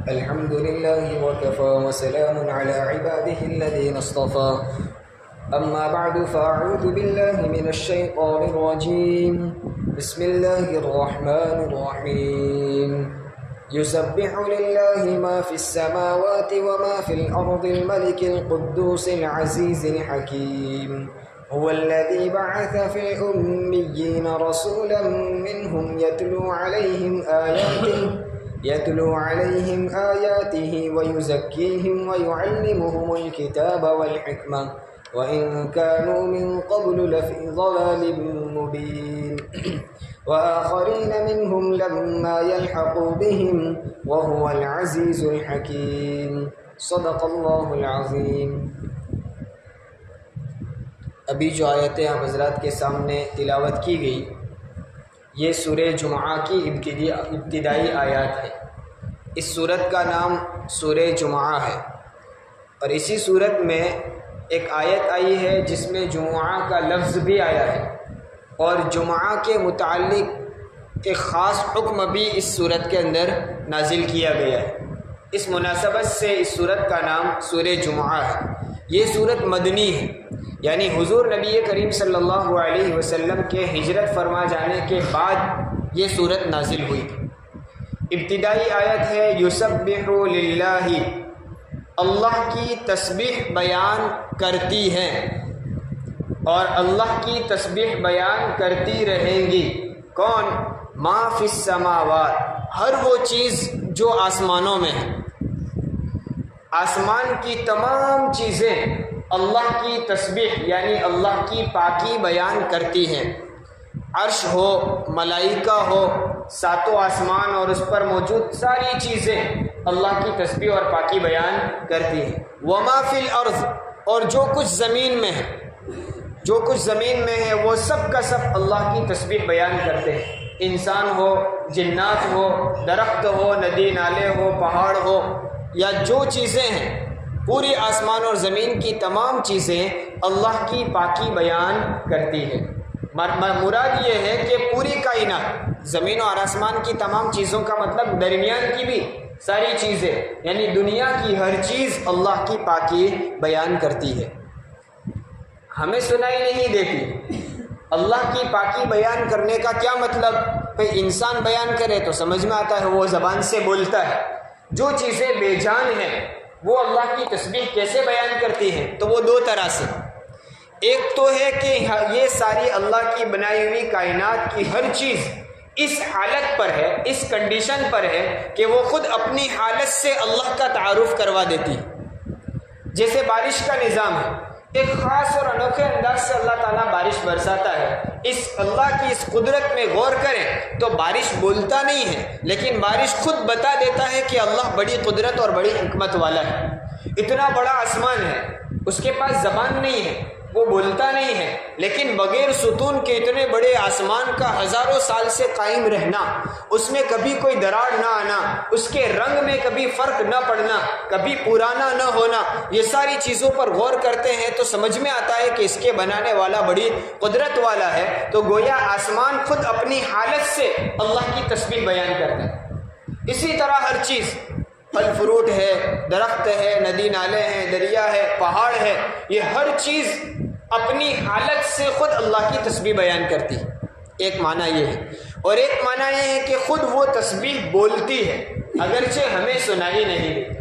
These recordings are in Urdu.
الحمد لله وكفى وسلام على عباده الذين اصطفى أما بعد فأعوذ بالله من الشيطان الرجيم بسم الله الرحمن الرحيم يسبح لله ما في السماوات وما في الأرض الملك القدوس العزيز الحكيم هو الذي بعث في الأميين رسولا منهم يتلو عليهم آياته ويزكيهم ويعلمهم الكتاب والحكمة وإن كانوا من قبل لفي ضلال مبين وآخرين منهم لما يلحقوا بهم وهو العزيز الحكيم صدق اللہ العظیم۔ ابھی جو آیتیں ہم حضرات کے سامنے تلاوت کی گئی یہ سورہ جمعہ کی ابتدائی آیات ہے۔ اس سورت کا نام سورہ جمعہ ہے اور اسی سورت میں ایک آیت آئی ہے جس میں جمعہ کا لفظ بھی آیا ہے اور جمعہ کے متعلق ایک خاص حکم بھی اس سورت کے اندر نازل کیا گیا ہے۔ اس مناسبت سے اس سورت کا نام سورہ جمعہ ہے۔ یہ سورت مدنی ہے، یعنی حضور نبی کریم صلی اللہ علیہ وسلم کے ہجرت فرما جانے کے بعد یہ سورت نازل ہوئی تھی۔ ابتدائی آیت ہے یسبح للہ، اللہ کی تسبیح بیان کرتی ہے اور اللہ کی تسبیح بیان کرتی رہیں گی۔ کون؟ ما فی السماوات، ہر وہ چیز جو آسمانوں میں ہے، آسمان کی تمام چیزیں اللہ کی تسبیح یعنی اللہ کی پاکی بیان کرتی ہیں۔ عرش ہو، ملائکہ ہو، ساتوں آسمان اور اس پر موجود ساری چیزیں اللہ کی تسبیح اور پاکی بیان کرتی ہیں۔ وما فی الارض، اور جو کچھ زمین میں ہے، جو کچھ زمین میں ہے وہ سب کا سب اللہ کی تسبیح بیان کرتے ہیں۔ انسان ہو، جنات ہو، درخت ہو، ندی نالے ہو، پہاڑ ہو، یا جو چیزیں ہیں، پوری آسمان اور زمین کی تمام چیزیں اللہ کی پاکی بیان کرتی ہے۔ مراد یہ ہے کہ پوری کائنات، زمین اور آسمان کی تمام چیزوں کا مطلب درمیان کی بھی ساری چیزیں، یعنی دنیا کی ہر چیز اللہ کی پاکی بیان کرتی ہے۔ ہمیں سنائی نہیں دیتی۔ اللہ کی پاکی بیان کرنے کا کیا مطلب؟ کوئی انسان بیان کرے تو سمجھ میں آتا ہے، وہ زبان سے بولتا ہے۔ جو چیزیں بے جان ہیں وہ اللہ کی تسبیح کیسے بیان کرتی ہیں؟ تو وہ دو طرح سے، ایک تو ہے کہ یہ ساری اللہ کی بنائی ہوئی کائنات کی ہر چیز اس حالت پر ہے، اس کنڈیشن پر ہے کہ وہ خود اپنی حالت سے اللہ کا تعارف کروا دیتی ہے۔ جیسے بارش کا نظام ہے، ایک خاص اور انوکھے انداز سے اللہ تعالیٰ بارش برساتا ہے۔ اس اللہ کی اس قدرت میں غور کریں تو بارش بولتا نہیں ہے، لیکن بارش خود بتا دیتا ہے کہ اللہ بڑی قدرت اور بڑی حکمت والا ہے۔ اتنا بڑا آسمان ہے، اس کے پاس زبان نہیں ہے، وہ بولتا نہیں ہے، لیکن بغیر ستون کے اتنے بڑے آسمان کا ہزاروں سال سے قائم رہنا، اس میں کبھی کوئی دراڑ نہ آنا، اس کے رنگ میں کبھی فرق نہ پڑنا، کبھی پرانا نہ ہونا، یہ ساری چیزوں پر غور کرتے ہیں تو سمجھ میں آتا ہے کہ اس کے بنانے والا بڑی قدرت والا ہے۔ تو گویا آسمان خود اپنی حالت سے اللہ کی تسبیح بیان کرتا ہے۔ اسی طرح ہر چیز، پھل فروٹ ہے، درخت ہے، ندی نالے ہیں، دریا ہے، پہاڑ ہے، یہ ہر چیز اپنی حالت سے خود اللہ کی تسبیح بیان کرتی ہے۔ ایک معنی یہ ہے، اور ایک معنی یہ ہے کہ خود وہ تسبیح بولتی ہے اگرچہ ہمیں سنائی نہیں دیتی۔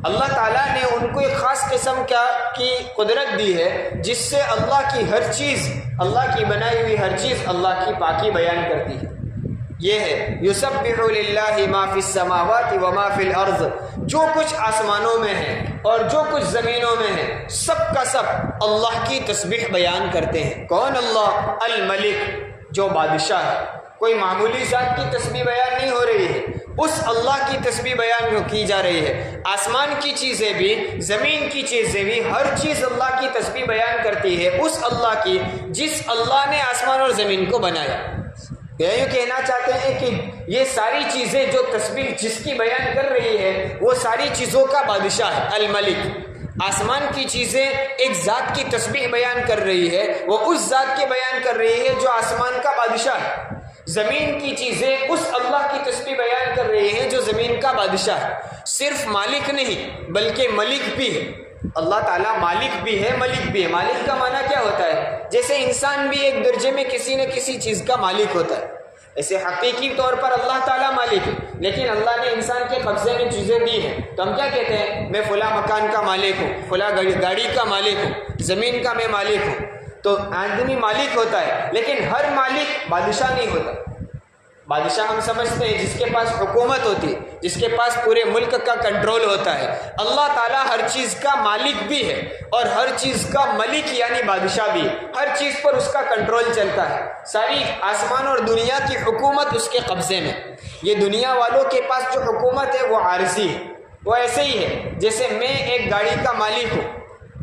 اللہ تعالیٰ نے ان کو ایک خاص قسم کی قدرت دی ہے جس سے اللہ کی ہر چیز، اللہ کی بنائی ہوئی ہر چیز اللہ کی پاکی بیان کرتی ہے۔ یہ ہے یسبح للہ ما فی السماوات وما فی الارض، جو کچھ آسمانوں میں ہے اور جو کچھ زمینوں میں ہے سب کا سب اللہ کی تسبیح بیان کرتے ہیں۔ کون؟ اللہ الملک، جو بادشاہ ہے۔ کوئی معمولی ذات کی تسبیح بیان نہیں ہو رہی ہے، اس اللہ کی تسبیح بیان کی جا رہی ہے۔ آسمان کی چیزیں بھی، زمین کی چیزیں بھی، ہر چیز اللہ کی تسبیح بیان کرتی ہے، اس اللہ کی جس اللہ نے آسمان اور زمین کو بنایا۔ یوں کہنا چاہتے ہیں کہ یہ ساری چیزیں جو تسبیح جس کی بیان کر رہی ہے وہ ساری چیزوں کا بادشاہ ہے، الملک۔ آسمان کی چیزیں ایک ذات کی تسبیح بیان کر رہی ہے، وہ اس ذات کی بیان کر رہی ہے جو آسمان کا بادشاہ ہے۔ زمین کی چیزیں اس اللہ کی تسبیح بیان کر رہی ہیں جو زمین کا بادشاہ ہے۔ صرف مالک نہیں بلکہ ملک بھی ہے۔ اللہ تعالیٰ مالک بھی ہے، ملک بھی ہے۔ مالک کا معنی کیا ہوتا ہے؟ جیسے انسان بھی ایک درجے میں کسی نہ کسی چیز کا مالک ہوتا ہے، ایسے حقیقی طور پر اللہ تعالیٰ مالک ہے، لیکن اللہ نے انسان کے قبضے میں چیزیں دی ہیں تو ہم کیا کہتے ہیں؟ میں فلاں مکان کا مالک ہوں، فلاں گاڑی کا مالک ہوں، زمین کا میں مالک ہوں۔ تو آدمی مالک ہوتا ہے، لیکن ہر مالک بادشاہ نہیں ہوتا۔ بادشاہ ہم سمجھتے ہیں جس کے پاس حکومت ہوتی ہے، جس کے پاس پورے ملک کا کنٹرول ہوتا ہے۔ اللہ تعالیٰ ہر چیز کا مالک بھی ہے اور ہر چیز کا ملک یعنی بادشاہ بھی ہے، ہر چیز پر اس کا کنٹرول چلتا ہے۔ ساری آسمان اور دنیا کی حکومت اس کے قبضے میں۔ یہ دنیا والوں کے پاس جو حکومت ہے وہ عارضی ہے، وہ ایسے ہی ہے جیسے میں ایک گاڑی کا مالک ہوں،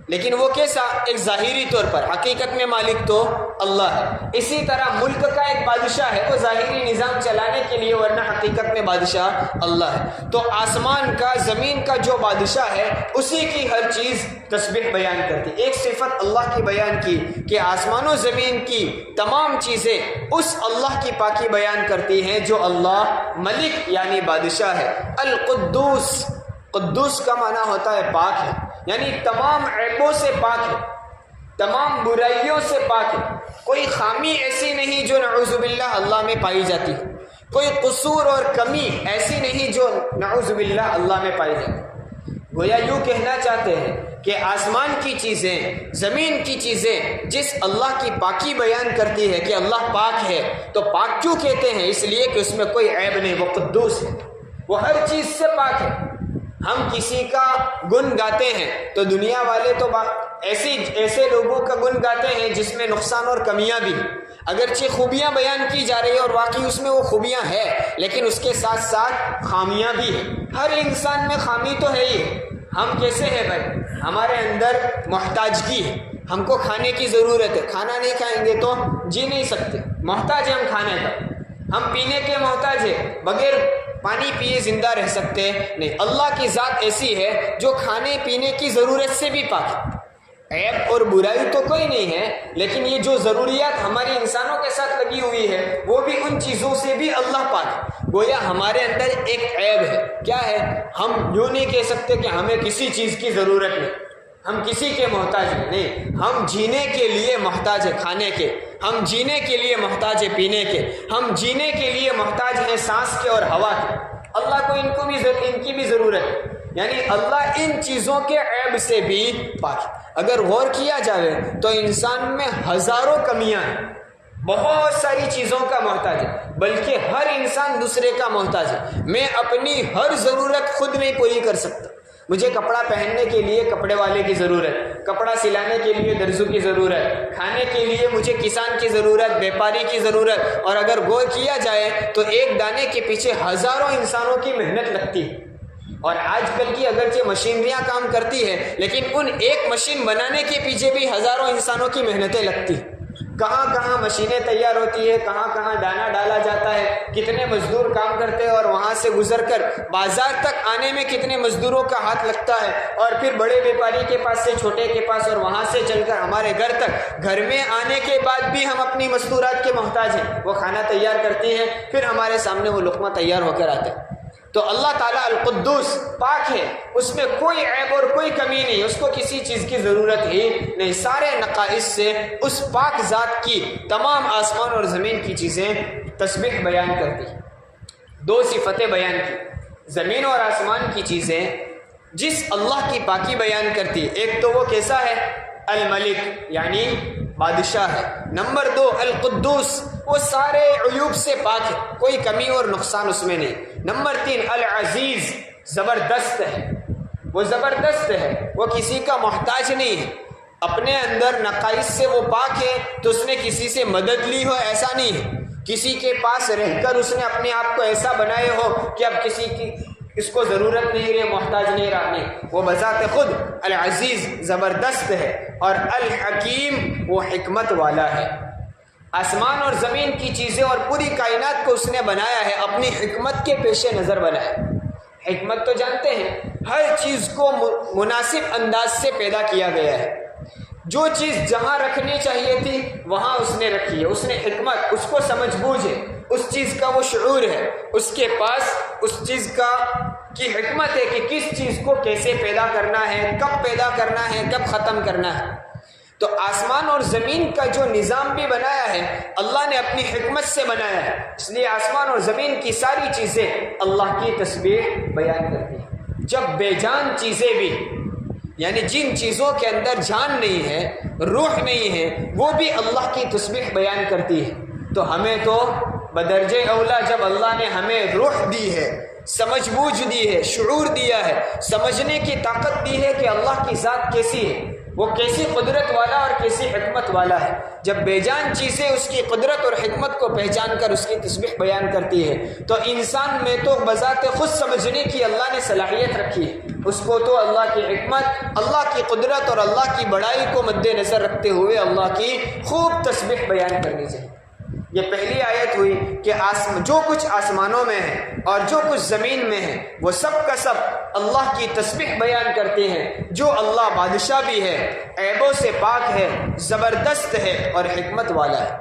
لیکن وہ کیسا؟ ایک ظاہری طور پر، حقیقت میں مالک تو اللہ ہے۔ اسی طرح ملک کا ایک بادشاہ ہے، وہ ظاہری نظام چلانے کے لیے، ورنہ حقیقت میں بادشاہ اللہ ہے۔ تو آسمان کا، زمین کا جو بادشاہ ہے اسی کی ہر چیز تسبیح بیان کرتی۔ ایک صفت اللہ کی بیان کی کہ آسمان و زمین کی تمام چیزیں اس اللہ کی پاکی بیان کرتی ہیں جو اللہ ملک یعنی بادشاہ ہے۔ القدوس، قدوس کا معنی ہوتا ہے پاک ہے، یعنی تمام عیبوں سے پاک ہے، تمام برائیوں سے پاک ہے۔ کوئی خامی ایسی نہیں جو نعوذ باللہ اللہ میں پائی جاتی ہے، کوئی قصور اور کمی ایسی نہیں جو نعوذ باللہ اللہ میں پائی جاتی ہے۔ گویا یوں کہنا چاہتے ہیں کہ آسمان کی چیزیں، زمین کی چیزیں جس اللہ کی پاکی بیان کرتی ہے کہ اللہ پاک ہے، تو پاک کیوں کہتے ہیں؟ اس لیے کہ اس میں کوئی عیب نہیں، وہ قدوس ہے، وہ ہر چیز سے پاک ہے۔ ہم کسی کا گن گاتے ہیں تو دنیا والے تو ایسے لوگوں کا گن گاتے ہیں جس میں نقصان اور کمیاں بھی ہیں، اگرچہ خوبیاں بیان کی جا رہی ہے اور واقعی اس میں وہ خوبیاں ہیں، لیکن اس کے ساتھ ساتھ خامیاں بھی ہیں۔ ہر انسان میں خامی تو ہے ہی۔ ہم کیسے ہیں بھائی؟ ہمارے اندر محتاجگی ہے، ہم کو کھانے کی ضرورت ہے، کھانا نہیں کھائیں گے تو جی نہیں سکتے، محتاج ہیں ہم کھانے کا۔ ہم پینے کے محتاج ہیں، بغیر پانی پیے زندہ رہ سکتے نہیں۔ اللہ کی ذات ایسی ہے جو کھانے پینے کی ضرورت سے بھی پاک ہے، عیب اور برائی تو کوئی نہیں ہے، لیکن یہ جو ضروریات ہماری انسانوں کے ساتھ لگی ہوئی ہے وہ بھی ان چیزوں سے بھی اللہ پاک ہے۔ گویا ہمارے اندر ایک عیب ہے، کیا ہے؟ ہم یوں نہیں کہہ سکتے کہ ہمیں کسی چیز کی ضرورت نہیں، ہم کسی کے محتاج نہیں۔ ہم جینے کے لیے محتاج ہے کھانے کے، ہم جینے کے لیے محتاج ہے پینے کے، ہم جینے کے لیے محتاج ہے سانس کے اور ہوا کے۔ اللہ کو ان کی بھی ضرورت ہے، یعنی اللہ ان چیزوں کے عیب سے بھی پاک ہے۔ اگر غور کیا جائے تو انسان میں ہزاروں کمیاں ہیں، بہت ساری چیزوں کا محتاج ہے، بلکہ ہر انسان دوسرے کا محتاج ہے۔ میں اپنی ہر ضرورت خود نہیں پوری کر سکتا، مجھے کپڑا پہننے کے لیے کپڑے والے کی ضرورت، کپڑا سلانے کے لیے درزو کی ضرورت، کھانے کے لیے مجھے کسان کی ضرورت، بیپاری کی ضرورت، اور اگر غور کیا جائے تو ایک دانے کے پیچھے ہزاروں انسانوں کی محنت لگتی ہے۔ اور آج کل کی اگرچہ مشینریاں کام کرتی ہے، لیکن ان ایک مشین بنانے کے پیچھے بھی ہزاروں انسانوں کی محنتیں لگتی ہیں۔ کہاں کہاں مشینیں تیار ہوتی ہے، کہاں کہاں دانہ ڈالا جاتا ہے، کتنے مزدور کام کرتے ہیں، اور وہاں سے گزر کر بازار تک آنے میں کتنے مزدوروں کا ہاتھ لگتا ہے، اور پھر بڑے بیپاری کے پاس سے چھوٹے کے پاس، اور وہاں سے چل کر ہمارے گھر تک۔ گھر میں آنے کے بعد بھی ہم اپنی مستورات کے محتاج ہیں، وہ کھانا تیار کرتی ہیں، پھر ہمارے سامنے وہ لقمہ تیار ہو کر آتا ہے۔ تو اللہ تعالیٰ القدوس پاک ہے، اس میں کوئی عیب اور کوئی کمی نہیں، اس کو کسی چیز کی ضرورت ہی نہیں۔ سارے نقائص سے اس پاک ذات کی تمام آسمان اور زمین کی چیزیں تسبیح بیان کرتی ہیں۔ دو صفتیں بیان کی، زمین اور آسمان کی چیزیں جس اللہ کی پاکی بیان کرتی، ایک تو وہ کیسا ہے؟ الملک یعنی بادشاہ ہے۔ نمبر دو القدوس، وہ سارے عیوب سے پاک ہے، کوئی کمی اور نقصان اس میں نہیں۔ نمبر تین العزیز، زبردست ہے، وہ زبردست ہے، وہ کسی کا محتاج نہیں ہے، اپنے اندر نقائص سے وہ پاک ہے، تو اس نے کسی سے مدد لی ہو ایسا نہیں ہے، کسی کے پاس رہ کر اس نے اپنے آپ کو ایسا بنائے ہو کہ اب کسی کی اس کو ضرورت نہیں رہے، محتاج نہیں رہا، نہیں، وہ بذات خود العزیز زبردست ہے، اور الحکیم وہ حکمت والا ہے۔ آسمان اور زمین کی چیزیں اور پوری کائنات کو اس نے بنایا ہے، اپنی حکمت کے پیش نظر بنایا۔ حکمت تو جانتے ہیں، ہر چیز کو مناسب انداز سے پیدا کیا گیا ہے، جو چیز جہاں رکھنی چاہیے تھی وہاں اس نے رکھی ہے، اس نے حکمت، اس کو سمجھ بوجھ ہے۔ اس چیز کا وہ شعور ہے، اس کے پاس اس چیز کی حکمت ہے کہ کس چیز کو کیسے پیدا کرنا ہے، کب پیدا کرنا ہے، کب ختم کرنا ہے۔ تو آسمان اور زمین کا جو نظام بھی بنایا ہے اللہ نے اپنی حکمت سے بنایا ہے، اس لیے آسمان اور زمین کی ساری چیزیں اللہ کی تسبیح بیان کرتی ہیں۔ جب بے جان چیزیں بھی، یعنی جن چیزوں کے اندر جان نہیں ہے، روح نہیں ہے، وہ بھی اللہ کی تسبیح بیان کرتی ہے، تو ہمیں تو بدرجہ اولا جب اللہ نے ہمیں روح دی ہے، سمجھ بوجھ دی ہے، شعور دیا ہے، سمجھنے کی طاقت دی ہے کہ اللہ کی ذات کیسی ہے، وہ کیسی قدرت والا اور کیسی حکمت والا ہے، جب بے جان چیزیں اس کی قدرت اور حکمت کو پہچان کر اس کی تسبیح بیان کرتی ہے، تو انسان میں تو بذات خود سمجھنے کی اللہ نے صلاحیت رکھی ہے، اس کو تو اللہ کی حکمت، اللہ کی قدرت اور اللہ کی بڑائی کو مد نظر رکھتے ہوئے اللہ کی خوب تسبیح بیان کرنی چاہیے۔ یہ پہلی آیت ہوئی کہ جو کچھ آسمانوں میں ہے اور جو کچھ زمین میں ہے وہ سب کا سب اللہ کی تسبیح بیان کرتے ہیں، جو اللہ بادشاہ بھی ہے، عیبوں سے پاک ہے، زبردست ہے اور حکمت والا ہے۔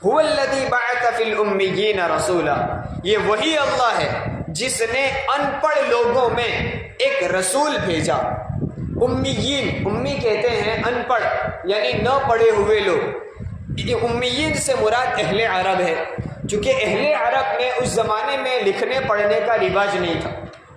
هو الذی بعث فی الامیین رسولا، یہ وہی اللہ ہے جس نے ان پڑھ لوگوں میں ایک رسول بھیجا۔ امیین، امی کہتے ہیں ان پڑھ، یعنی نہ پڑھے ہوئے لوگ۔ امیین سے مراد اہل عرب ہے، چونکہ اہل عرب میں اس زمانے میں لکھنے پڑھنے کا رواج نہیں تھا،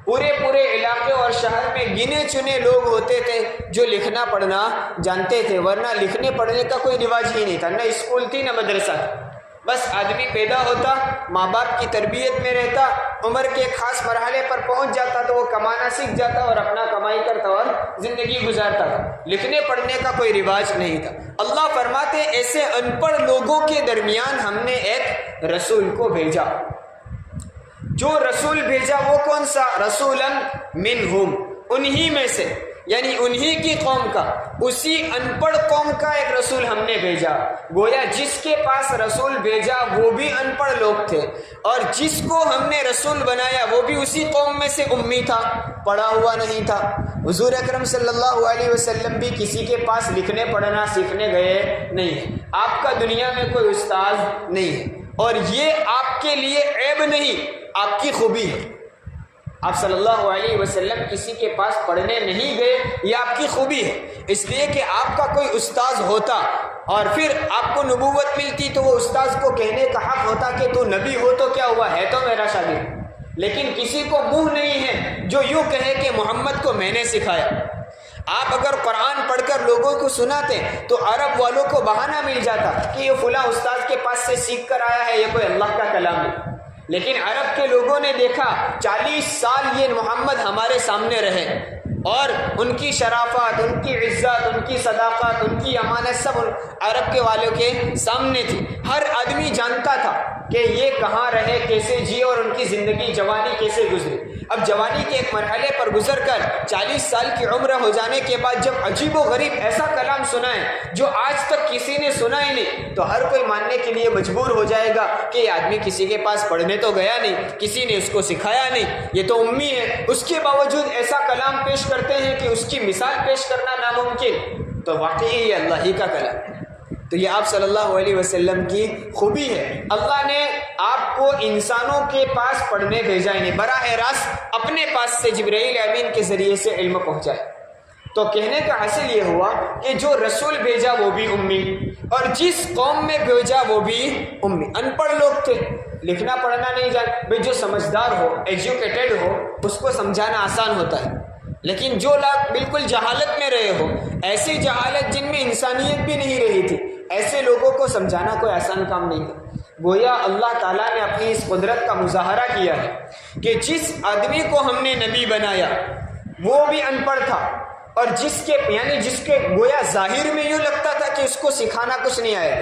پورے علاقے اور شہر میں گنے چنے لوگ ہوتے تھے جو لکھنا پڑھنا جانتے تھے، ورنہ لکھنے پڑھنے کا کوئی رواج ہی نہیں تھا، نہ اسکول تھی نہ مدرسہ تھا۔ بس آدمی پیدا ہوتا، ماں باپ کی تربیت میں رہتا، عمر کے ایک خاص مرحلے پر پہنچ جاتا تو وہ کمانا سیکھ جاتا اور اپنا کمائی کرتا اور زندگی گزارتا تھا، لکھنے پڑھنے کا کوئی رواج نہیں تھا۔ اللہ فرماتے ایسے ان پڑھ لوگوں کے درمیان ہم نے ایک رسول کو بھیجا۔ جو رسول بھیجا وہ کون سا؟ رسولا منہم، انہی میں سے، یعنی انہی کی قوم کا، اسی ان پڑھ قوم کا ایک رسول ہم نے بھیجا۔ گویا جس کے پاس رسول بھیجا وہ بھی ان پڑھ لوگ تھے، اور جس کو ہم نے رسول بنایا وہ بھی اسی قوم میں سے امی تھا، پڑھا ہوا نہیں تھا۔ حضور اکرم صلی اللہ علیہ وسلم بھی کسی کے پاس لکھنے پڑھنا سیکھنے گئے نہیں ہیں، آپ کا دنیا میں کوئی استاذ نہیں ہے، اور یہ آپ کے لیے عیب نہیں، آپ کی خوبی ہے۔ آپ صلی اللہ علیہ وسلم کسی کے پاس پڑھنے نہیں گئے، یہ آپ کی خوبی ہے، اس لیے کہ آپ کا کوئی استاذ ہوتا اور پھر آپ کو نبوت ملتی تو وہ استاذ کو کہنے کا حق ہوتا کہ تو نبی ہو تو کیا ہوا، ہے تو میرا شاگرد، لیکن کسی کو منہ نہیں ہے جو یوں کہے کہ محمد کو میں نے سکھایا۔ آپ اگر قرآن پڑھ کر لوگوں کو سناتے تو عرب والوں کو بہانہ مل جاتا کہ یہ فلاں استاذ کے پاس سے سیکھ کر آیا ہے، یہ کوئی اللہ کا کلام ہے۔ لیکن عرب کے لوگوں نے دیکھا 40 سال یہ محمد ہمارے سامنے رہے، اور ان کی شرافت، ان کی عزت، ان کی صداقت، ان کی امانت سب عرب کے والوں کے سامنے تھی، ہر آدمی جانتا تھا کہ یہ کہاں رہے، کیسے جیے اور ان کی زندگی جوانی کیسے گزری۔ اب جوانی کے ایک مرحلے پر گزر کر 40 سال کی عمر ہو جانے کے بعد جب عجیب و غریب ایسا کلام سنائے جو آج تک کسی نے سنا ہی نہیں، تو ہر کوئی ماننے کے لیے مجبور ہو جائے گا کہ یہ آدمی کسی کے پاس پڑھنے تو گیا نہیں، کسی نے اس کو سکھایا نہیں، یہ تو امی ہے، اس کے باوجود ایسا کلام پیش کرتے ہیں کہ اس کی مثال پیش کرنا ناممکن، تو واقعی یہ اللہ ہی کا کلام ہے۔ تو یہ آپ صلی اللہ علیہ وسلم کی خوبی ہے، اللہ نے آپ کو انسانوں کے پاس پڑھنے بھیجا ہی نہیں، براہ راست اپنے پاس سے جبرائیل امین کے ذریعے سے علم پہنچائے۔ تو کہنے کا حاصل یہ ہوا کہ جو رسول بھیجا وہ بھی امی، اور جس قوم میں بھیجا وہ بھی امی، ان پڑھ لوگ تھے، لکھنا پڑھنا نہیں جانتے۔ بھئی جو سمجھدار ہو، ایجوکیٹڈ ہو، اس کو سمجھانا آسان ہوتا ہے، لیکن جو لوگ بالکل جہالت میں رہے ہو، ایسی جہالت جن میں انسانیت بھی نہیں رہی تھی، ایسے لوگوں کو سمجھانا کوئی آسان کام نہیں تھا۔ گویا اللہ تعالیٰ نے اپنی اس قدرت کا مظاہرہ کیا ہے کہ جس آدمی کو ہم نے نبی بنایا وہ بھی ان پڑھ تھا، اور جس کے گویا ظاہر میں یوں لگتا تھا کہ اس کو سکھانا کچھ نہیں آیا۔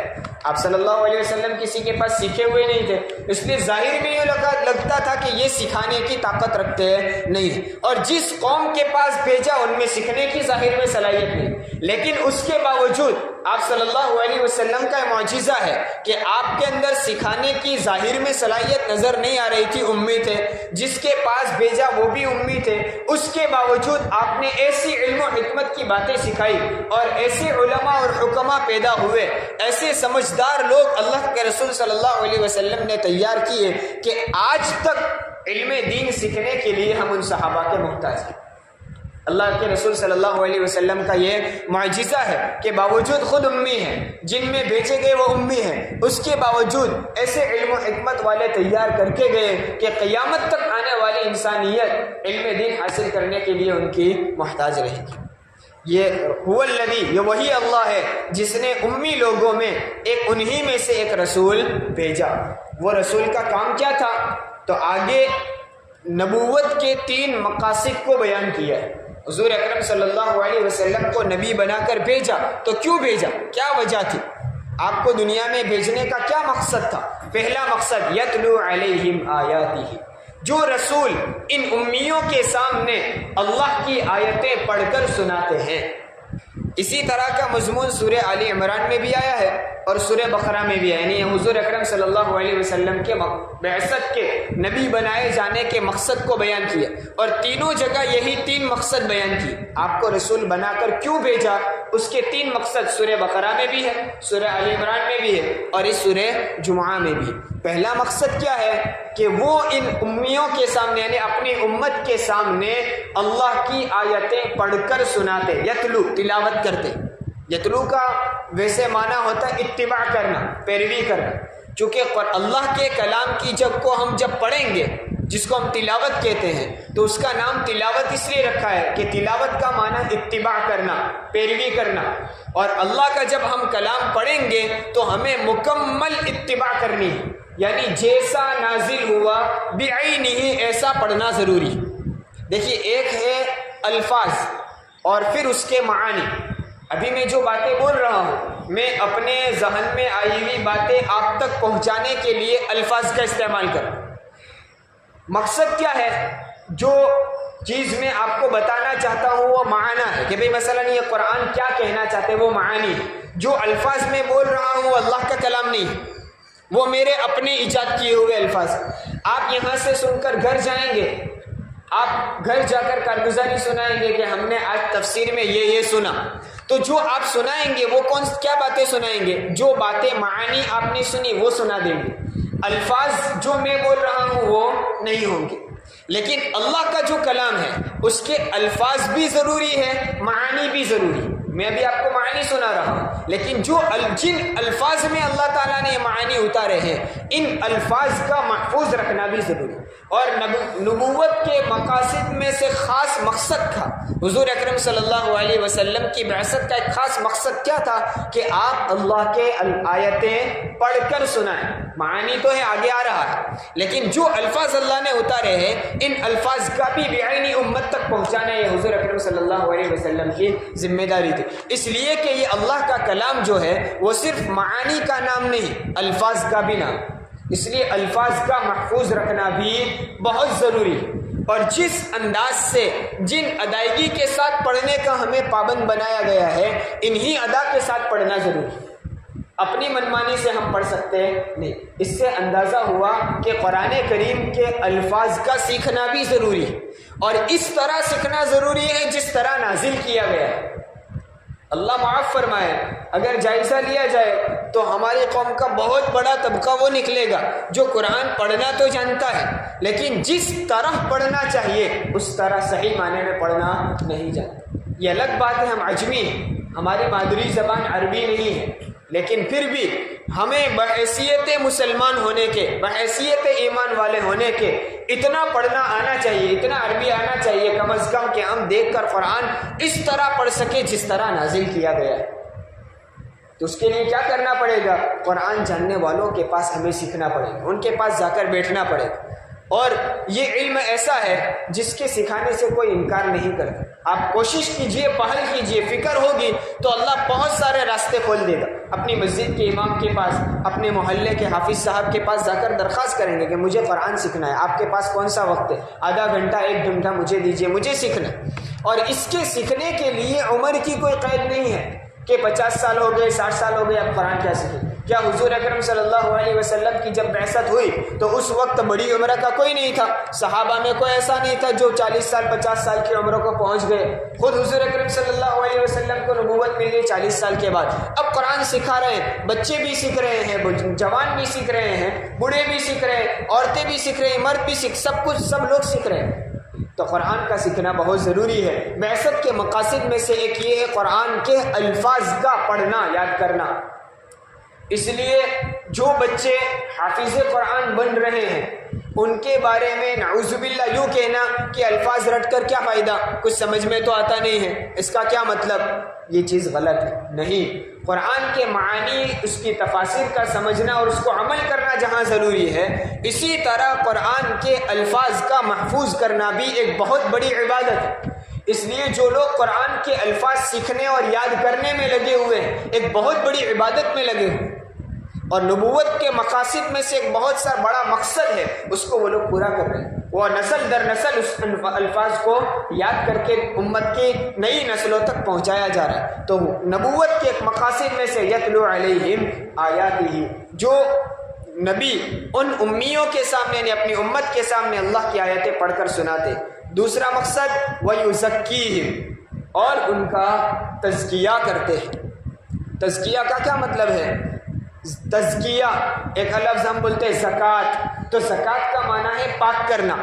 آپ صلی اللہ علیہ وسلم کسی کے پاس سیکھے ہوئے نہیں تھے، اس لیے ظاہر میں یوں لگتا تھا کہ یہ سکھانے کی طاقت رکھتے ہیں نہیں، اور جس قوم کے پاس بھیجا ان میں سیکھنے کی ظاہر میں صلاحیت نہیں، لیکن اس کے باوجود آپ صلی اللہ علیہ وسلم کا معجزہ ہے کہ آپ کے اندر سکھانے کی ظاہر میں صلاحیت نظر نہیں آ رہی تھی، امی تھے، جس کے پاس بھیجا وہ بھی امی تھے، اس کے باوجود آپ نے ایسی علم و حکمت کی باتیں سکھائی اور ایسے علماء اور حکماء پیدا ہوئے، ایسے سمجھدار لوگ اللہ کے رسول صلی اللہ علیہ وسلم نے تیار کیے کہ آج تک علم دین سیکھنے کے لیے ہم ان صحابہ کے محتاج ہیں۔ اللہ کے رسول صلی اللہ علیہ وسلم کا یہ معجزہ ہے کہ باوجود خود امی ہیں، جن میں بھیجے گئے وہ امی ہیں، اس کے باوجود ایسے علم و حکمت والے تیار کر کے گئے کہ قیامت تک آنے والی انسانیت علم دین حاصل کرنے کے لیے ان کی محتاج رہے گی۔ یہ وہی اللہ ہے جس نے امی لوگوں میں انہی میں سے ایک رسول بھیجا۔ وہ رسول کا کام کیا تھا؟ تو آگے نبوت کے 3 مقاصد کو بیان کیا ہے۔ حضور اکرم صلی اللہ علیہ وسلم کو نبی بنا کر بھیجا، تو کیوں بھیجا؟ کیا وجہ تھی؟ آپ کو دنیا میں بھیجنے کا کیا مقصد تھا؟ پہلا مقصد یتلو علیہم آیاتہ، جو رسول ان امیوں کے سامنے اللہ کی آیتیں پڑھ کر سناتے ہیں۔ اسی طرح کا مضمون سورہ آل عمران میں بھی آیا ہے اور سورہ بقرہ میں بھی ہے، یعنی حضور اکرم صلی اللہ علیہ وسلم کے بعثت کے نبی بنائے جانے کے مقصد کو بیان کیا، اور تینوں جگہ یہی 3 مقصد بیان کیے۔ آپ کو رسول بنا کر کیوں بھیجا، اس کے 3 مقصد سورہ بقرہ میں بھی ہے، سورہ آل عمران میں بھی ہے اور اس سورہ جمعہ میں بھی۔ پہلا مقصد کیا ہے کہ وہ ان امیوں کے سامنے یعنی اپنی امت کے سامنے اللہ کی آیتیں پڑھ کر سناتے، یتلو تلاوت کرتے۔ یتلو کا ویسے معنی ہوتا ہے اتباع کرنا، پیروی کرنا، چونکہ اللہ کے کلام کی کو ہم جب پڑھیں گے، جس کو ہم تلاوت کہتے ہیں، تو اس کا نام تلاوت اس لیے رکھا ہے کہ تلاوت کا معنی اتباع کرنا، پیروی کرنا، اور اللہ کا جب ہم کلام پڑھیں گے تو ہمیں مکمل اتباع کرنی ہے، یعنی جیسا نازل ہوا بعینہ ایسا پڑھنا ضروری۔ دیکھیے، ایک ہے الفاظ اور پھر اس کے معانی۔ ابھی میں جو باتیں بول رہا ہوں، میں اپنے ذہن میں آئی ہوئی باتیں آپ تک پہنچانے کے لیے الفاظ کا استعمال کروں۔ مقصد کیا ہے؟ جو چیز میں آپ کو بتانا چاہتا ہوں وہ معنی ہے کہ بھئی مثلا یہ قرآن کیا کہنا چاہتے ہیں، وہ معانی ہے۔ جو الفاظ میں بول رہا ہوں وہ اللہ کا کلام نہیں ہے، وہ میرے اپنے ایجاد کیے ہوئے الفاظ۔ آپ یہاں سے سن کر گھر جائیں گے، آپ گھر جا کر کارگزاری سنائیں گے کہ ہم نے آج تفسیر میں یہ سنا، تو جو آپ سنائیں گے وہ کیا باتیں سنائیں گے؟ جو باتیں معانی آپ نے سنی وہ سنا دیں گے۔ الفاظ جو میں بول رہا ہوں وہ نہیں ہوں گے، لیکن اللہ کا جو کلام ہے اس کے الفاظ بھی ضروری ہے، معانی بھی ضروری ہے۔ میں ابھی آپ کو معانی سنا رہا ہوں، لیکن جن الفاظ میں اللہ تعالیٰ نے معانی اتارے ہیں، ان الفاظ کا محفوظ رکھنا بھی ضروری ہے۔ اور نبوت کے مقاصد میں سے خاص مقصد تھا، حضور اکرم صلی اللہ علیہ وسلم کی بعثت کا ایک خاص مقصد کیا تھا کہ آپ اللہ کے آیتیں پڑھ کر سنائیں۔ معانی تو ہے، آگے آ رہا ہے، لیکن جو الفاظ اللہ نے اتارے ہیں ان الفاظ کا بھی بعینی امت تک پہنچانا یہ حضور اکرم صلی اللہ علیہ وسلم کی ذمہ داری تھی۔ اس لیے کہ یہ اللہ کا کلام جو ہے وہ صرف معانی کا نام نہیں، الفاظ کا بھی نام، اس لیے الفاظ کا محفوظ رکھنا بھی بہت ضروری ہے۔ اور جس انداز سے جن ادائیگی کے ساتھ پڑھنے کا ہمیں پابند بنایا گیا ہے، انہی ادا کے ساتھ پڑھنا ضروری ہے۔ اپنی منمانی سے ہم پڑھ سکتے ہیں نہیں۔ اس سے اندازہ ہوا کہ قرآن کریم کے الفاظ کا سیکھنا بھی ضروری ہے، اور اس طرح سیکھنا ضروری ہے جس طرح نازل کیا گیا ہے۔ اللہ معاف فرمائے، اگر جائزہ لیا جائے تو ہماری قوم کا بہت بڑا طبقہ وہ نکلے گا جو قرآن پڑھنا تو جانتا ہے، لیکن جس طرح پڑھنا چاہیے اس طرح صحیح معنی میں پڑھنا نہیں جانتا۔ یہ الگ بات ہے، ہم عجمی ہیں، ہماری مادری زبان عربی نہیں ہے، لیکن پھر بھی ہمیں بحیثیت مسلمان ہونے کے، بحیثیت ایمان والے ہونے کے اتنا پڑھنا آنا چاہیے، اتنا عربی آنا چاہیے کم از کم کہ ہم دیکھ کر قرآن اس طرح پڑھ سکے جس طرح نازل کیا گیا ہے۔ تو اس کے لیے کیا کرنا پڑے گا؟ قرآن جاننے والوں کے پاس ہمیں سیکھنا پڑے گا، ان کے پاس جا کر بیٹھنا پڑے گا، اور یہ علم ایسا ہے جس کے سکھانے سے کوئی انکار نہیں کرتا. آپ کوشش کیجئے، پہل کیجئے، فکر ہوگی تو اللہ بہت سارے راستے کھول دے گا. اپنی مسجد کے امام کے پاس، اپنے محلے کے حافظ صاحب کے پاس جا کر درخواست کریں گے کہ مجھے قرآن سیکھنا ہے. آپ کے پاس کون سا وقت ہے؟ آدھا گھنٹہ، 1 گھنٹہ مجھے دیجئے، مجھے سیکھنا ہے. اور اس کے سیکھنے کے لیے عمر کی کوئی قید نہیں ہے کہ 50 سال ہو گئے، 60 سال ہو گئے، اب قرآن کیا سیکھیں. کیا حضور اکرم صلی اللہ علیہ وسلم کی جب بعثت ہوئی تو اس وقت بڑی عمر کا کوئی نہیں تھا؟ صحابہ میں کوئی ایسا نہیں تھا جو 40 سال 50 سال کی عمروں کو پہنچ گئے. خود حضور اکرم صلی اللہ علیہ وسلم کو نبوت ملی 40 سال کے بعد. اب قرآن سکھا رہے ہیں، بچے بھی سیکھ رہے ہیں، جوان بھی سیکھ رہے ہیں، بوڑھے بھی سیکھ رہے ہیں، عورتیں بھی سیکھ رہے ہیں، مرد بھی سیکھ، سب کچھ سب لوگ سیکھ رہے ہیں. تو قرآن کا سیکھنا بہت ضروری ہے. بعثت کے مقاصد میں سے ایک یہ ہے قرآن کے الفاظ کا پڑھنا، یاد کرنا. اس لیے جو بچے حافظ قرآن بن رہے ہیں ان کے بارے میں نعوذ باللہ یوں کہنا کہ الفاظ رٹ کر کیا فائدہ، کچھ سمجھ میں تو آتا نہیں ہے، اس کا کیا مطلب، یہ چیز غلط ہے. نہیں، قرآن کے معانی، اس کی تفاسیر کا سمجھنا اور اس کو عمل کرنا جہاں ضروری ہے، اسی طرح قرآن کے الفاظ کا محفوظ کرنا بھی ایک بہت بڑی عبادت ہے. اس لیے جو لوگ قرآن کے الفاظ سیکھنے اور یاد کرنے میں لگے ہوئے ہیں ایک بہت بڑی عبادت میں لگے ہوئے، اور نبوت کے مقاصد میں سے ایک بہت سا بڑا مقصد ہے، اس کو وہ لوگ پورا کر رہے ہیں. وہ نسل در نسل اس الفاظ کو یاد کر کے امت کی نئی نسلوں تک پہنچایا جا رہا ہے. تو نبوت کے ایک مقاصد میں سے یتلو علیہم آیاتہ، جو نبی ان امیوں کے سامنے یعنی اپنی امت کے سامنے اللہ کی آیتیں پڑھ کر سناتے. دوسرا مقصد وَيُزَكِّيهِمْ، اور ان کا تزکیہ کرتے ہیں. تزکیہ کا کیا مطلب ہے؟ تزکیہ ایک لفظ ہم بولتے ہیں زکوٰۃ، تو زکوٰۃ کا معنی ہے پاک کرنا.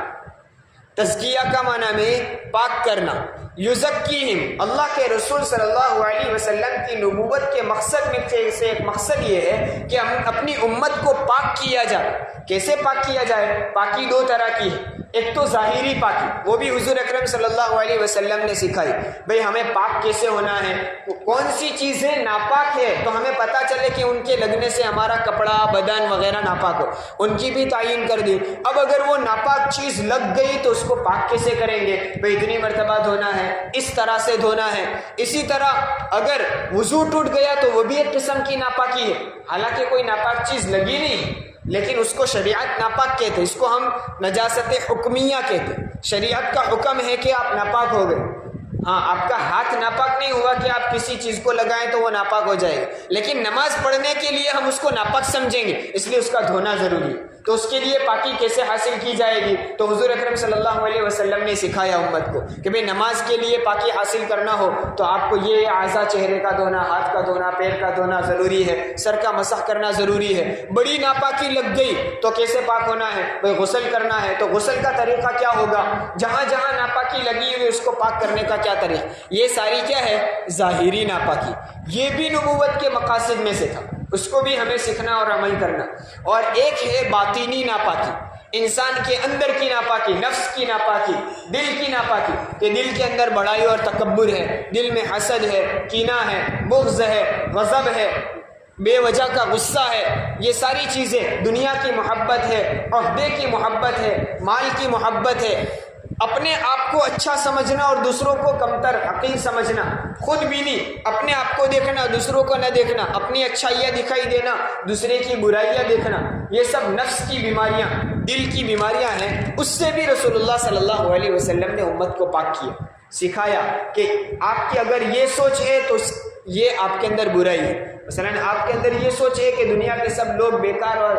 تزکیہ کا معنی میں پاک کرنا. یزکیہم، اللہ کے رسول صلی اللہ علیہ وسلم کی نبوت کے مقصد میں سے ایک مقصد یہ ہے کہ ہم اپنی امت کو پاک کیا جائے. کیسے پاک کیا جائے؟ پاکی دو طرح کی ہے. ایک تو ظاہری پاکی، وہ بھی حضور اکرم صلی اللہ علیہ وسلم نے سکھائی. بھئی ہمیں پاک کیسے ہونا ہے، کون سی چیزیں ناپاک ہے تو ہمیں پتہ چلے کہ ان کے لگنے سے ہمارا کپڑا، بدن وغیرہ ناپاک ہو، ان کی بھی تعین کر دی. اب اگر وہ ناپاک چیز لگ گئی تو اس کو پاک کیسے کریں گے؟ بھئی اتنی مرتبہ دھونا ہے، اس طرح سے دھونا ہے. اسی طرح اگر وضو ٹوٹ گیا تو وہ بھی ایک قسم کی ناپاکی ہے، حالانکہ کوئی ناپاک چیز لگی نہیں لیکن اس کو شریعت ناپاک کہتے، اس کو ہم نجاست حکمیہ کہتے. شریعت کا حکم ہے کہ آپ ناپاک ہو گئے. ہاں، آپ کا ہاتھ ناپاک نہیں ہوا کہ آپ کسی چیز کو لگائیں تو وہ ناپاک ہو جائے گا، لیکن نماز پڑھنے کے لیے ہم اس کو ناپاک سمجھیں گے، اس لیے اس کا دھونا ضروری ہے. تو اس کے لیے پاکی کیسے حاصل کی جائے گی؟ تو حضور اکرم صلی اللہ علیہ وسلم نے سکھایا امت کو کہ بھئی نماز کے لیے پاکی حاصل کرنا ہو تو آپ کو یہ اعضاء، چہرے کا دھونا، ہاتھ کا دھونا، پیر کا دھونا ضروری ہے، سر کا مسح کرنا ضروری ہے. بڑی ناپاکی لگ گئی تو کیسے پاک ہونا ہے؟ بھئی غسل کرنا ہے تو غسل کا طریقہ کیا ہوگا؟ جہاں جہاں ناپاکی لگی ہوئی اس کو پاک کرنے کا کیا طریقہ؟ یہ ساری کیا ہے؟ ظاہری ناپاکی. یہ بھی نبوت کے مقاصد میں سے تھا، اس کو بھی ہمیں سیکھنا اور عمل کرنا. اور ایک ہے باطینی ناپاکی، انسان کے اندر کی ناپاکی، نفس کی ناپاکی، دل کی ناپاکی، کہ دل کے اندر بڑائی اور تکبر ہے، دل میں حسد ہے، کینہ ہے، بغض ہے، غضب ہے، بے وجہ کا غصہ ہے. یہ ساری چیزیں، دنیا کی محبت ہے، عہدے کی محبت ہے، مال کی محبت ہے، اپنے آپ کو اچھا سمجھنا اور دوسروں کو کمتر حقیر سمجھنا، خود بینی، اپنے آپ کو دیکھنا دوسروں کو نہ دیکھنا، اپنی اچھائیاں دکھائی دینا دوسرے کی برائیاں دیکھنا، یہ سب نفس کی بیماریاں، دل کی بیماریاں ہیں. اس سے بھی رسول اللہ صلی اللہ علیہ وسلم نے امت کو پاک کیا، سکھایا کہ آپ کی اگر یہ سوچ ہے تو یہ آپ کے اندر برائی ہے. مثلا آپ کے اندر یہ سوچ ہے کہ دنیا کے سب لوگ بیکار اور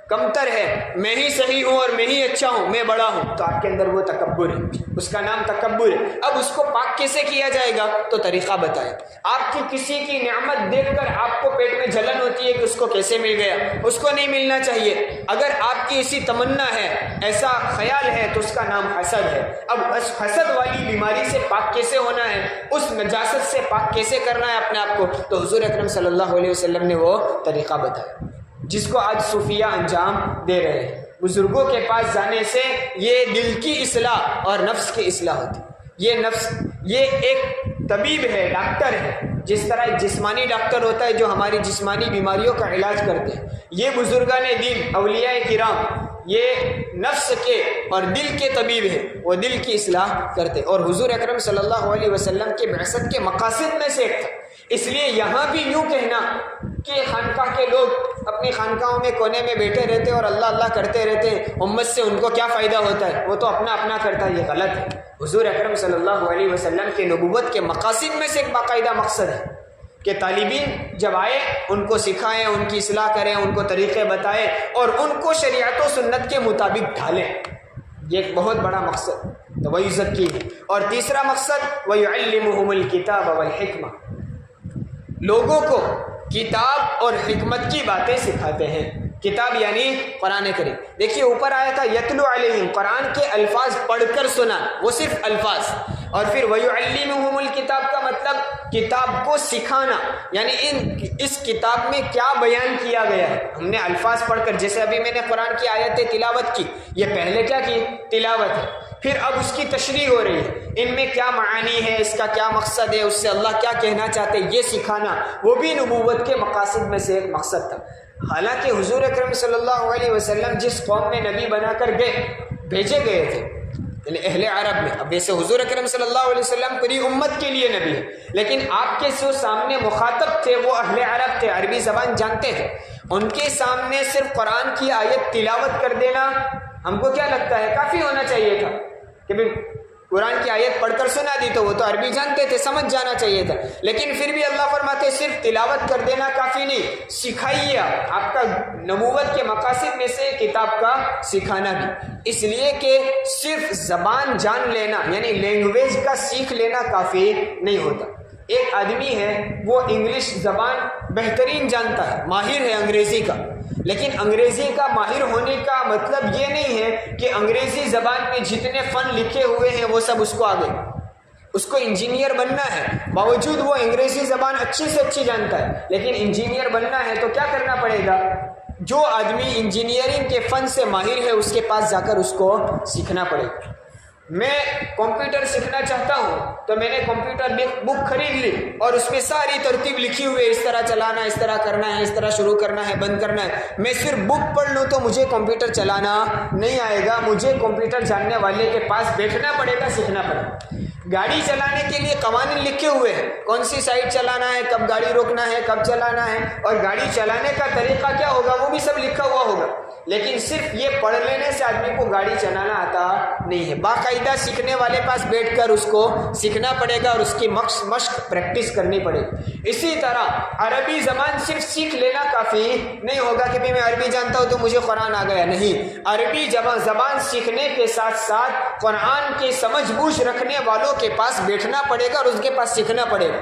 کمتر ہے، میں ہی صحیح ہوں اور میں ہی اچھا ہوں، میں بڑا ہوں، تو آپ کے اندر وہ تکبر ہے، اس کا نام تکبر ہے. اب اس کو پاک کیسے کیا جائے گا؟ تو طریقہ بتائیں. آپ کی کسی کی نعمت دیکھ کر آپ کو پیٹ میں جلن ہوتی ہے کہ اس کو کیسے مل گیا، اس کو نہیں ملنا چاہیے. اگر آپ کی ایسی تمنا ہے، ایسا خیال ہے تو اس کا نام حسد ہے. اب اس حسد والی بیماری سے پاک کیسے ہونا ہے، اس نجاست سے پاک کیسے کرنا ہے اپنے آپ کو، تو حضور اکرم صلی اللہ علیہ وسلم نے وہ طریقہ بتایا جس کو آج صوفیہ انجام دے رہے ہیں. بزرگوں کے پاس جانے سے یہ دل کی اصلاح اور نفس کی اصلاح ہوتی. یہ نفس، یہ ایک طبیب ہے، ڈاکٹر ہے. جس طرح ایک جسمانی ڈاکٹر ہوتا ہے جو ہماری جسمانی بیماریوں کا علاج کرتے ہیں، یہ بزرگان دین، اولیاء کرام، یہ نفس کے اور دل کے طبیب ہیں، وہ دل کی اصلاح کرتے، اور حضور اکرم صلی اللہ علیہ وسلم کے بعثت کے مقاصد میں سے ایک تھا۔ اس لیے یہاں بھی یوں کہنا کہ خانقاہ کے لوگ اپنی خانقاہوں میں کونے میں بیٹھے رہتے اور اللہ اللہ کرتے رہتے ہیں، امت سے ان کو کیا فائدہ ہوتا ہے، وہ تو اپنا اپنا کرتا ہے، یہ غلط ہے۔ حضور اکرم صلی اللہ علیہ وسلم کے نبوت کے مقاصد میں سے ایک باقاعدہ مقصد ہے کہ طالبین جب آئے ان کو سکھائیں، ان کی اصلاح کریں، ان کو طریقے بتائیں اور ان کو شریعت و سنت کے مطابق ڈھالیں، یہ ایک بہت بڑا مقصد۔ تو وَيُزَكِّيهِمْ، اور تیسرا مقصد وَيُعَلِّمُهُمُ الْكِتَابَ وَالْحِكْمَةَ، لوگوں کو کتاب اور حکمت کی باتیں سکھاتے ہیں۔ کتاب یعنی قرآن کریم۔ دیکھیے اوپر آیا تھا یتلو علیہم، قرآن کے الفاظ پڑھ کر سنا، وہ صرف الفاظ، اور پھر وَيُعَلِّمُهُمُ الْكِتَابَ کا مطلب کتاب کو سکھانا، یعنی اس کتاب میں کیا بیان کیا گیا ہے۔ ہم نے الفاظ پڑھ کر، جیسے ابھی میں نے قرآن کی آیتیں تلاوت کی، یہ پہلے کیا کی؟ تلاوت ہے، پھر اب اس کی تشریح ہو رہی ہے، ان میں کیا معانی ہے، اس کا کیا مقصد ہے، اس سے اللہ کیا کہنا چاہتے ہیں، یہ سکھانا، وہ بھی نبوت کے مقاصد میں سے ایک مقصد تھا۔ حالانکہ حضور اکرم صلی اللہ علیہ وسلم جس قوم میں نبی بنا کر بھیجے گئے تھے، یعنی اہل عرب میں، اب ویسے حضور اکرم صلی اللہ علیہ وسلم پوری امت کے لیے نبی ہے، لیکن آپ کے جو سامنے مخاطب تھے وہ اہل عرب تھے، عربی زبان جانتے تھے، ان کے سامنے صرف قرآن کی آیت تلاوت کر دینا ہم کو کیا لگتا ہے کافی ہونا چاہیے تھا کہ بھی قرآن کی آیت پڑھ کر سنا دی، تو وہ تو عربی جانتے تھے، سمجھ جانا چاہیے تھا، لیکن پھر بھی اللہ فرماتے صرف تلاوت کر دینا کافی نہیں، سکھائیے، آپ کا نبوت کے مقاصد میں سے کتاب کا سکھانا بھی، اس لیے کہ صرف زبان جان لینا یعنی لینگویج کا سیکھ لینا کافی نہیں ہوتا۔ ایک آدمی ہے وہ انگلش زبان بہترین جانتا ہے، ماہر ہے انگریزی کا، لیکن انگریزی کا ماہر ہونے کا مطلب یہ نہیں ہے کہ انگریزی زبان میں جتنے فن لکھے ہوئے ہیں وہ سب اس کو آ گئے۔ اس کو انجینئر بننا ہے، باوجود وہ انگریزی زبان اچھی سے اچھی جانتا ہے، لیکن انجینئر بننا ہے تو کیا کرنا پڑے گا؟ جو آدمی انجینئرنگ کے فن سے ماہر ہے اس کے پاس جا کر اس کو سیکھنا پڑے گا۔ میں کمپیوٹر سیکھنا چاہتا ہوں تو میں نے کمپیوٹر بک خرید لی اور اس میں ساری ترتیب لکھی ہوئی ہے، اس طرح چلانا، اس طرح کرنا ہے، اس طرح شروع کرنا ہے، بند کرنا ہے۔ میں صرف بک پڑھ لوں تو مجھے کمپیوٹر چلانا نہیں آئے گا، مجھے کمپیوٹر جاننے والے کے پاس بیٹھنا پڑے گا، سیکھنا پڑے گا۔ گاڑی چلانے کے لیے قوانین لکھے ہوئے ہیں، کون سی سائڈ چلانا ہے، کب گاڑی روکنا ہے، کب چلانا ہے، اور گاڑی چلانے کا طریقہ کیا ہوگا وہ بھی سب لکھا ہوا ہوگا، لیکن صرف یہ پڑھ لینے سے آدمی کو گاڑی چلانا آتا نہیں ہے، باقاعدہ سیکھنے والے پاس بیٹھ کر اس کو سیکھنا پڑے گا اور اس کی مشق پریکٹس کرنی پڑے گی۔ اسی طرح عربی زبان صرف سیکھ لینا کافی نہیں ہوگا کہ میں عربی جانتا ہوں تو مجھے قرآن آ گیا، نہیں، عربی زبان سیکھنے کے ساتھ ساتھ قرآن کی سمجھ بوجھ رکھنے والوں کے پاس بیٹھنا پڑے گا اور اس کے پاس سیکھنا پڑے گا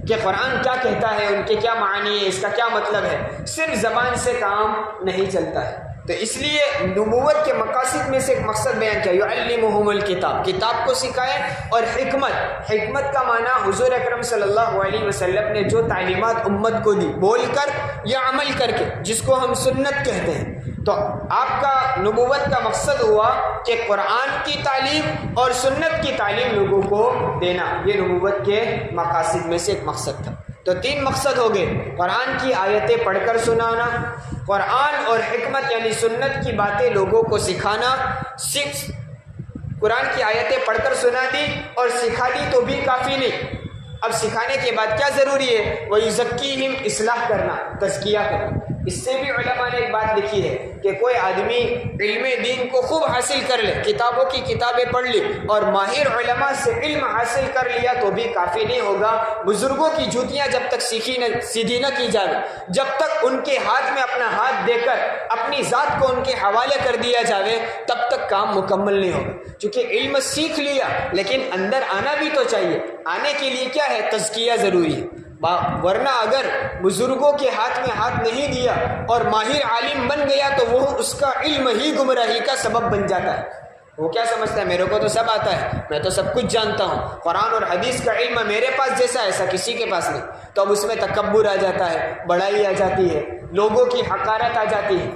کہ قرآن کیا کہتا ہے، ان کے کیا معنی ہے، اس کا کیا مطلب ہے۔ صرف زبان سے کام نہیں چلتا ہے، تو اس لیے نبوت کے مقاصد میں سے ایک مقصد بیان کیا، یعلمہم الکتاب، کتاب کو سکھائے، اور حکمت کا معنی حضور اکرم صلی اللہ علیہ وسلم نے جو تعلیمات امت کو دی، بول کر یا عمل کر کے، جس کو ہم سنت کہتے ہیں، تو آپ کا نبوت کا مقصد ہوا کہ قرآن کی تعلیم اور سنت کی تعلیم لوگوں کو دینا، یہ نبوت کے مقاصد میں سے ایک مقصد تھا۔ تو 3 مقصد ہو گئے، قرآن کی آیتیں پڑھ کر سنانا، قرآن اور حکمت یعنی سنت کی باتیں لوگوں کو سکھانا، قرآن کی آیتیں پڑھ کر سنا دی اور سکھا دی تو بھی کافی نہیں، اب سکھانے کے بعد کیا ضروری ہے، وَيُزَكِّيهِمْ، اصلاح کرنا، تزکیہ کرنا۔ اس سے بھی علماء نے ایک بات لکھی ہے کہ کوئی آدمی علم دین کو خوب حاصل کر لے، کتابوں کی کتابیں پڑھ لی اور ماہر علماء سے علم حاصل کر لیا تو بھی کافی نہیں ہوگا۔ بزرگوں کی جوتیاں جب تک سیدھی نہ کی جائے، جب تک ان کے ہاتھ میں اپنا ہاتھ دے کر اپنی ذات کو ان کے حوالے کر دیا جائے تب تک کام مکمل نہیں ہوگا، کیونکہ علم سیکھ لیا لیکن اندر آنا بھی تو چاہیے، آنے کے لیے کیا ہے، تزکیہ ضروری ہے، ورنہ اگر بزرگوں کے ہاتھ میں ہاتھ نہیں دیا اور ماہر عالم بن گیا تو وہ اس کا علم ہی گمراہی کا سبب بن جاتا ہے۔ وہ کیا سمجھتا ہے، میرے کو تو سب آتا ہے، میں تو سب کچھ جانتا ہوں، قرآن اور حدیث کا علم میرے پاس جیسا ایسا کسی کے پاس نہیں، تو اب اس میں تکبر آ جاتا ہے، بڑائی آ جاتی ہے، لوگوں کی حقارت آ جاتی ہے۔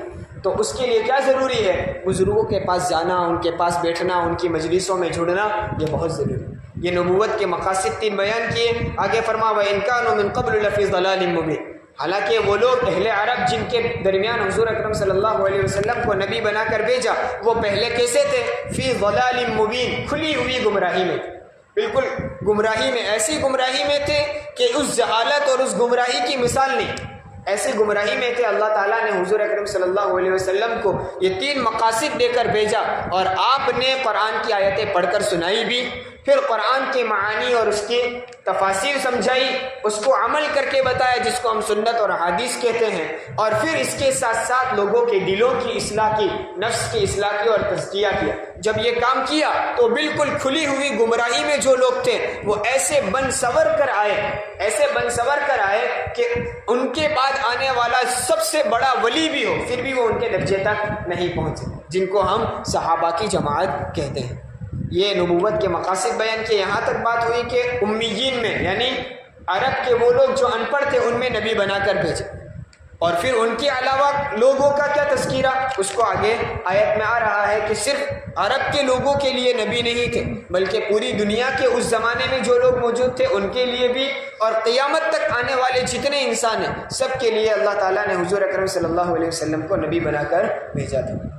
تو اس کے لیے کیا ضروری ہے، بزرگوں کے پاس جانا، ان کے پاس بیٹھنا، ان کی مجلسوں میں جڑنا، یہ بہت ضروری ہے۔ یہ نبوت کے مقاصد 3 بیان کیے، آگے فرما وَإِن كَانُوا مِن قَبْلُ لَفِي ضَلَالٍ مُبِينٍ، حالانکہ وہ لوگ اہل عرب جن کے درمیان حضور اکرم صلی اللہ علیہ وسلم کو نبی بنا کر بھیجا، وہ پہلے کیسے تھے؟ فی ضلال مبین، کھلی ہوئی گمراہی میں، بالکل گمراہی میں، ایسی گمراہی میں تھے کہ اس جہالت اور اس گمراہی کی مثال نہیں، ایسی گمراہی میں تھے۔ اللہ تعالیٰ نے حضور اکرم صلی اللہ علیہ وسلم کو یہ 3 مقاصد دے کر بھیجا، اور آپ نے قرآن کی آیتیں پڑھ کر سنائی بھی، پھر قرآن کے معانی اور اس کی تفاسیر سمجھائی، اس کو عمل کر کے بتایا جس کو ہم سنت اور حدیث کہتے ہیں، اور پھر اس کے ساتھ ساتھ لوگوں کے دلوں کی اصلاح کی، نفس کی اصلاح کی اور تزکیہ کیا۔ جب یہ کام کیا تو بالکل کھلی ہوئی گمراہی میں جو لوگ تھے وہ ایسے بن سور کر آئے کہ ان کے بعد آنے والا سب سے بڑا ولی بھی ہو پھر بھی وہ ان کے درجے تک نہیں پہنچے، جن کو ہم صحابہ کی جماعت کہتے ہیں۔ یہ نبوت کے مقاصد بیان کیے۔ یہاں تک بات ہوئی کہ امیین میں، یعنی عرب کے وہ لوگ جو ان پڑھ تھے ان میں نبی بنا کر بھیجے، اور پھر ان کے علاوہ لوگوں کا کیا تذکیرہ، اس کو آگے آیت میں آ رہا ہے کہ صرف عرب کے لوگوں کے لیے نبی نہیں تھے بلکہ پوری دنیا کے اس زمانے میں جو لوگ موجود تھے ان کے لیے بھی، اور قیامت تک آنے والے جتنے انسان ہیں سب کے لیے اللہ تعالیٰ نے حضور اکرم صلی اللہ علیہ وسلم کو نبی بنا کر بھیجا تھا۔